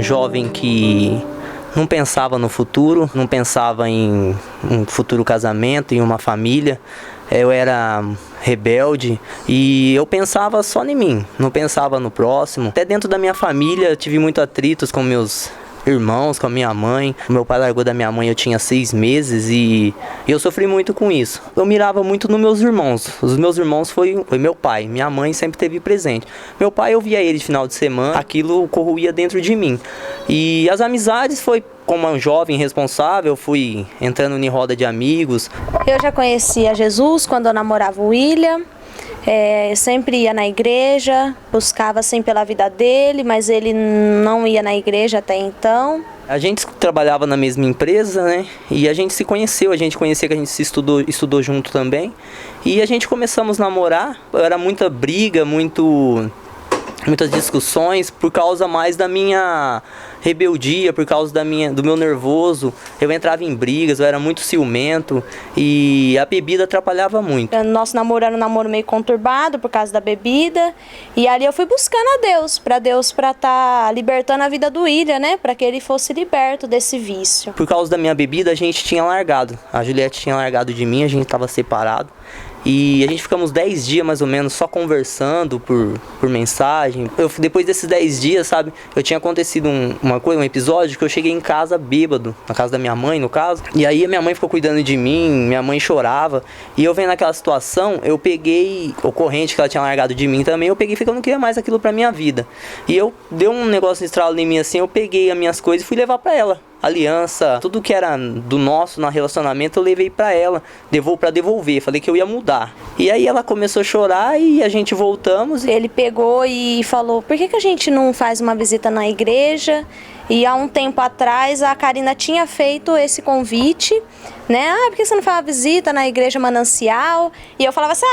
jovem que não pensava no futuro, não pensava em um futuro casamento, em uma família. Eu era rebelde e eu pensava só em mim, não pensava no próximo. Até dentro da minha família tive muitos atritos com meus irmãos, com a minha mãe. O meu pai largou da minha mãe, eu tinha 6 meses e eu sofri muito com isso. Eu mirava muito nos meus irmãos. Os meus irmãos foi meu pai, minha mãe sempre esteve presente. Meu pai, eu via ele de final de semana, aquilo corroía dentro de mim. E as amizades foi como um jovem responsável, fui entrando em roda de amigos. Eu já conhecia Jesus quando eu namorava o William. Eu sempre ia na igreja, buscava assim pela vida dele, mas ele não ia na igreja até então. A gente trabalhava na mesma empresa, né? E a gente se conheceu, a gente conhecia que a gente se estudou junto também. E a gente começamos a namorar, era muita briga, muitas discussões por causa mais da minha rebeldia, por causa do meu nervoso. Eu entrava em brigas, eu era muito ciumento e a bebida atrapalhava muito. Nosso namoro era um namoro meio conturbado por causa da bebida e ali eu fui buscando a Deus para estar libertando a vida do William, né? Para que ele fosse liberto desse vício. Por causa da minha bebida a gente tinha largado, a Juliette tinha largado de mim, a gente estava separado. E a gente ficamos 10 dias mais ou menos só conversando por mensagem. Depois desses 10 dias, sabe, eu tinha acontecido um episódio que eu cheguei em casa bêbado, na casa da minha mãe, no caso. E aí a minha mãe ficou cuidando de mim, minha mãe chorava. E eu vendo naquela situação, eu peguei o corrente que ela tinha largado de mim também, eu peguei e falei que eu não queria mais aquilo pra minha vida. E eu dei um negócio de estralo em mim assim, eu peguei as minhas coisas e fui levar pra ela. Aliança, tudo que era do nosso no relacionamento eu levei pra ela, pra devolver, falei que eu ia mudar. E aí ela começou a chorar e a gente voltamos. Ele pegou e falou, por que a gente não faz uma visita na igreja? E há um tempo atrás a Karina tinha feito esse convite, né? Por que você não faz uma visita na igreja Manancial? E eu falava assim,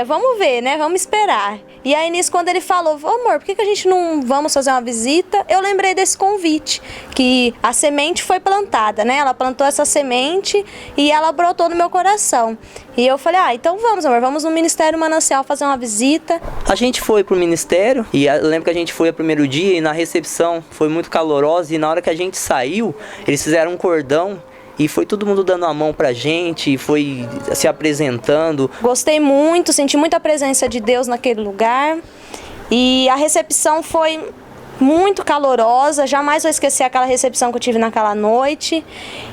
vamos ver, né? Vamos esperar. E aí nisso, quando ele falou, amor, por que a gente não vamos fazer uma visita? Eu lembrei desse convite, que a semente foi plantada, né? Ela plantou essa semente e ela brotou no meu coração. E eu falei, então vamos, amor, vamos no Ministério Manancial fazer uma visita. A gente foi pro ministério e eu lembro que a gente foi o primeiro dia e na recepção foi muito calorosa e na hora que a gente saiu, eles fizeram um cordão. E foi todo mundo dando a mão pra gente, foi se apresentando. Gostei muito, senti muita presença de Deus naquele lugar. E a recepção foi muito calorosa, jamais vou esquecer aquela recepção que eu tive naquela noite.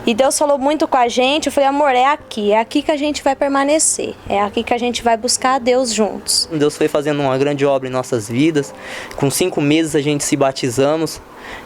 E Deus falou muito com a gente, eu falei, amor, é aqui que a gente vai permanecer. É aqui que a gente vai buscar a Deus juntos. Deus foi fazendo uma grande obra em nossas vidas. Com 5 meses a gente se batizamos.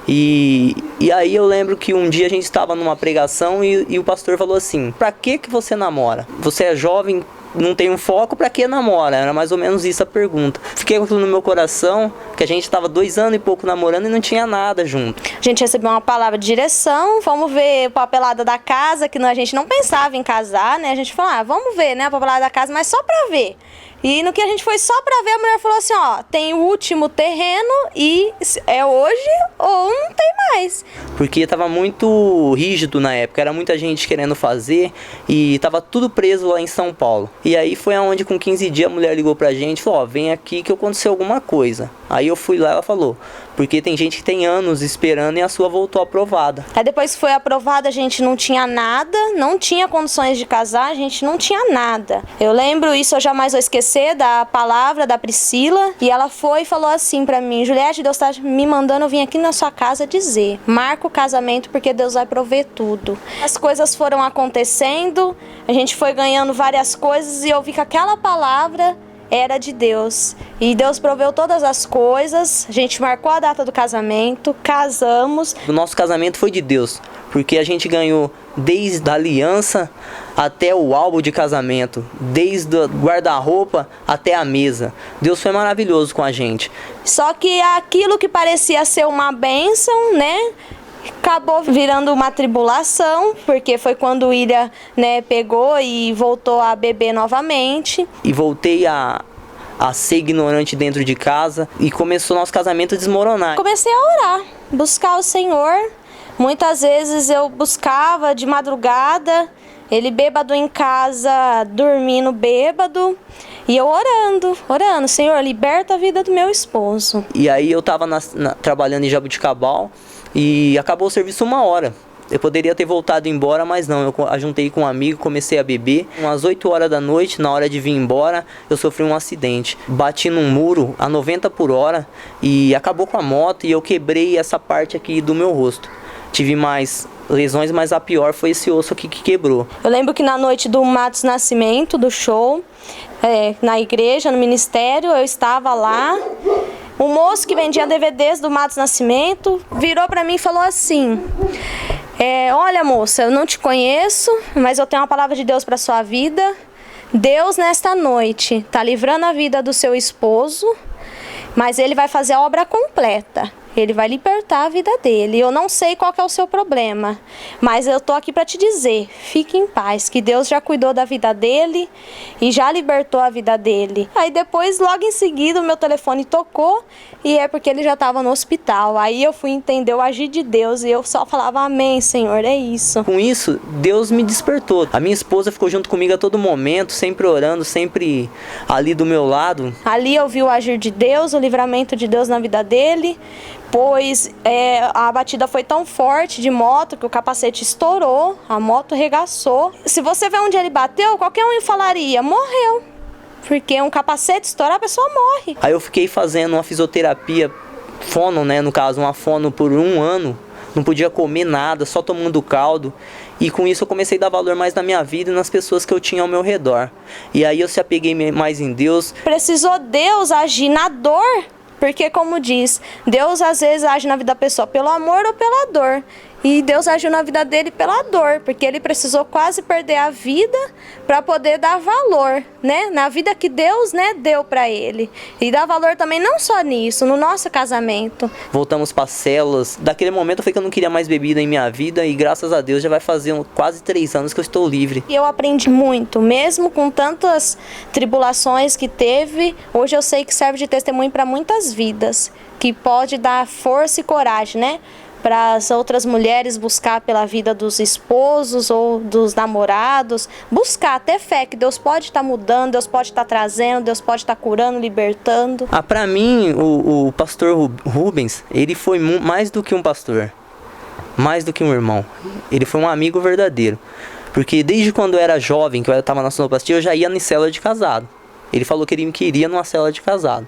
E aí eu lembro que um dia a gente estava numa pregação e o pastor falou assim, pra que você namora? Você é jovem, não tem um foco, pra que namora? Era mais ou menos isso a pergunta. Fiquei com aquilo no meu coração, que a gente estava 2 anos e pouco namorando e não tinha nada junto. A gente recebeu uma palavra de direção, vamos ver a papelada da casa, que a gente não pensava em casar, né? A gente falou, vamos ver, né, a papelada da casa, mas só pra ver. E no que a gente foi só pra ver, a mulher falou assim, tem o último terreno e é hoje ou não tem mais. Porque tava muito rígido na época, era muita gente querendo fazer e tava tudo preso lá em São Paulo. E aí foi aonde com 15 dias a mulher ligou pra gente e falou, vem aqui que aconteceu alguma coisa. Aí eu fui lá, ela falou, porque tem gente que tem anos esperando e a sua voltou aprovada. Aí depois que foi aprovada a gente não tinha nada, não tinha condições de casar, a gente não tinha nada. Eu lembro, isso eu jamais vou esquecer, da palavra da Priscila, e ela foi e falou assim pra mim, Juliette, Deus tá me mandando eu vir aqui na sua casa dizer, marca o casamento porque Deus vai prover tudo. As coisas foram acontecendo, a gente foi ganhando várias coisas e eu vi que aquela palavra era de Deus. E Deus proveu todas as coisas, a gente marcou a data do casamento, casamos. O nosso casamento foi de Deus, porque a gente ganhou desde a aliança até o álbum de casamento, desde o guarda-roupa até a mesa. Deus foi maravilhoso com a gente. Só que aquilo que parecia ser uma bênção, né, acabou virando uma tribulação, porque foi quando o William, né, pegou e voltou a beber novamente. E voltei a ser ignorante dentro de casa e começou nosso casamento a desmoronar. Comecei a orar, buscar o Senhor. Muitas vezes eu buscava de madrugada, Ele bêbado em casa, dormindo bêbado. E eu orando, Senhor, liberta a vida do meu esposo. E aí eu tava trabalhando em Jaboticabal e acabou o serviço 1h. Eu poderia ter voltado embora, mas não, eu ajuntei com um amigo, comecei a beber. Umas 8 horas da noite, na hora de vir embora, eu sofri um acidente. Bati num muro a 90 por hora e acabou com a moto e eu quebrei essa parte aqui do meu rosto. Tive mais lesões, mas a pior foi esse osso aqui que quebrou. Eu lembro que na noite do Matos Nascimento, do show, na igreja, no ministério, eu estava lá. O moço que vendia DVDs do Matos Nascimento virou para mim e falou assim: olha, moça, eu não te conheço, mas eu tenho uma palavra de Deus para sua vida. Deus, nesta noite, está livrando a vida do seu esposo, mas ele vai fazer a obra completa. Ele vai libertar a vida dele. Eu não sei qual que é o seu problema, mas eu tô aqui para te dizer, fique em paz, que Deus já cuidou da vida dele e já libertou a vida dele. Aí depois, logo em seguida, o meu telefone tocou e é porque ele já estava no hospital. Aí eu fui entender o agir de Deus e eu só falava amém, Senhor, é isso. Com isso, Deus me despertou. A minha esposa ficou junto comigo a todo momento, sempre orando, sempre ali do meu lado. Ali eu vi o agir de Deus, o livramento de Deus na vida dele. Pois a batida foi tão forte de moto que o capacete estourou, a moto regaçou. Se você vê onde ele bateu, qualquer um falaria, morreu. Porque um capacete estourar, a pessoa morre. Aí eu fiquei fazendo uma fisioterapia, fono, né, no caso, uma fono por 1 ano. Não podia comer nada, só tomando caldo. E com isso eu comecei a dar valor mais na minha vida e nas pessoas que eu tinha ao meu redor. E aí eu se apeguei mais em Deus. Precisou Deus agir na dor. Porque, como diz, Deus às vezes age na vida da pessoa pelo amor ou pela dor. E Deus agiu na vida dele pela dor, porque ele precisou quase perder a vida para poder dar valor, né? Na vida que Deus, né, deu para ele. E dar valor também não só nisso, no nosso casamento. Voltamos para células. Daquele momento eu falei que eu não queria mais bebida em minha vida e graças a Deus já vai fazer quase 3 anos que eu estou livre. E eu aprendi muito, mesmo com tantas tribulações que teve. Hoje eu sei que serve de testemunho para muitas vidas, que pode dar força e coragem, né? Para as outras mulheres buscar pela vida dos esposos ou dos namorados, buscar, ter fé que Deus pode estar mudando, Deus pode estar trazendo, Deus pode estar curando, libertando. Para mim, o pastor Rubens, ele foi mais do que um pastor, mais do que um irmão, ele foi um amigo verdadeiro, porque desde quando eu era jovem, que eu estava na sonoplastia, eu já ia em célula de casado. Ele falou que ele me queria numa célula de casado.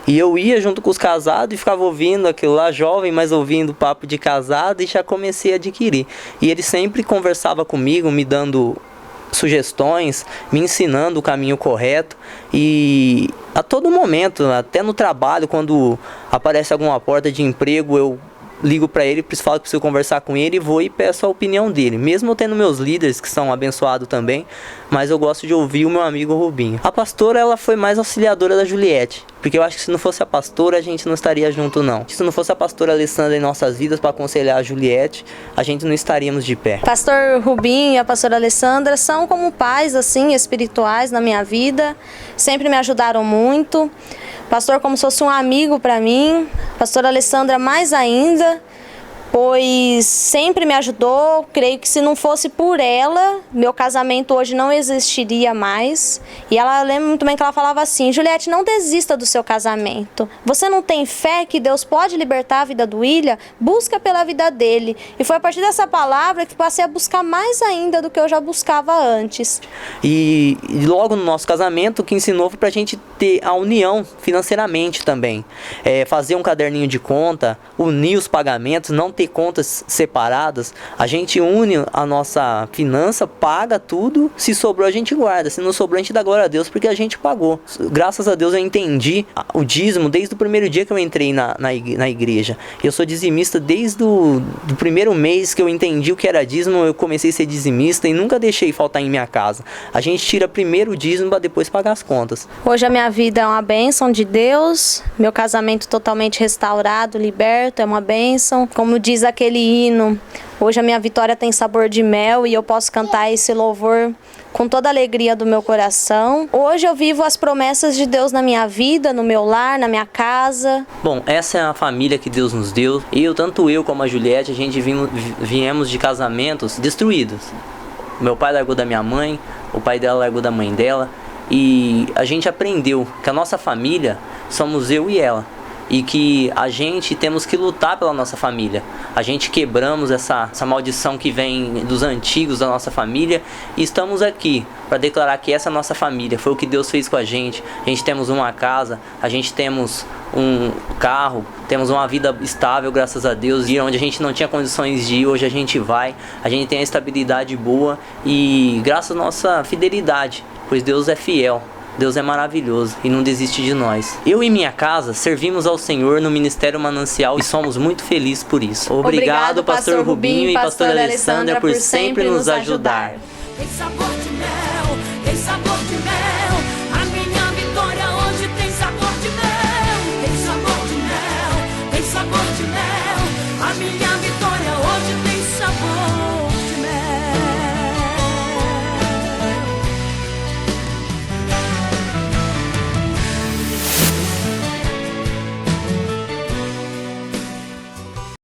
E eu ia junto com os casados e ficava ouvindo aquilo lá, jovem, mas ouvindo papo de casado, e já comecei a adquirir. E ele sempre conversava comigo, me dando sugestões, me ensinando o caminho correto. E a todo momento, até no trabalho, quando aparece alguma porta de emprego, eu ligo para ele, falo que preciso conversar com ele, vou e peço a opinião dele. Mesmo eu tendo meus líderes, que são abençoados também, mas eu gosto de ouvir o meu amigo Rubinho. A pastora, ela foi mais auxiliadora da Juliette, porque eu acho que se não fosse a pastora, a gente não estaria junto, não. Se não fosse a pastora Alessandra em nossas vidas para aconselhar a Juliette, a gente não estaríamos de pé. Pastor Rubinho e a pastora Alessandra são como pais, assim, espirituais na minha vida, sempre me ajudaram muito. Pastor como se fosse um amigo para mim, pastora Alessandra mais ainda, pois sempre me ajudou. Creio que se não fosse por ela, meu casamento hoje não existiria mais. E ela lembra muito bem que ela falava assim: Juliette, não desista do seu casamento. Você não tem fé que Deus pode libertar a vida do William? Busca pela vida dele. E foi a partir dessa palavra que passei a buscar mais ainda do que eu já buscava antes. E logo no nosso casamento, o que ensinou foi pra gente ter a união financeiramente também. Fazer um caderninho de conta, unir os pagamentos, não ter contas separadas. A gente une a nossa finança, paga tudo, se sobrou a gente guarda, se não sobrou a gente dá glória a Deus porque a gente pagou. Graças a Deus eu entendi o dízimo desde o primeiro dia que eu entrei na igreja. Eu sou dizimista desde o primeiro mês que eu entendi o que era dízimo. Eu comecei a ser dizimista e nunca deixei faltar em minha casa. A gente tira primeiro o dízimo para depois pagar as contas. Hoje a minha vida é uma bênção de Deus, meu casamento totalmente restaurado, liberto, é uma bênção. Como diz aquele hino, hoje a minha vitória tem sabor de mel e eu posso cantar esse louvor com toda a alegria do meu coração. Hoje eu vivo as promessas de Deus na minha vida, no meu lar, na minha casa. Bom, essa é a família que Deus nos deu. Tanto eu como a Juliette, a gente viemos de casamentos destruídos. Meu pai largou da minha mãe, o pai dela largou da mãe dela. E a gente aprendeu que a nossa família somos eu e ela. E que a gente temos que lutar pela nossa família. A gente quebramos essa maldição que vem dos antigos da nossa família. E estamos aqui para declarar que essa é a nossa família. Foi o que Deus fez com a gente. A gente temos uma casa, a gente temos um carro, temos uma vida estável, graças a Deus. E onde a gente não tinha condições de ir, hoje a gente vai. A gente tem a estabilidade boa e graças à nossa fidelidade, pois Deus é fiel. Deus é maravilhoso e não desiste de nós. Eu e minha casa servimos ao Senhor no Ministério Manancial e somos muito felizes por isso. Obrigado, Pastor Rubinho e Pastora Alessandra, por sempre nos ajudar. Tem sabor de mel, tem sabor de mel.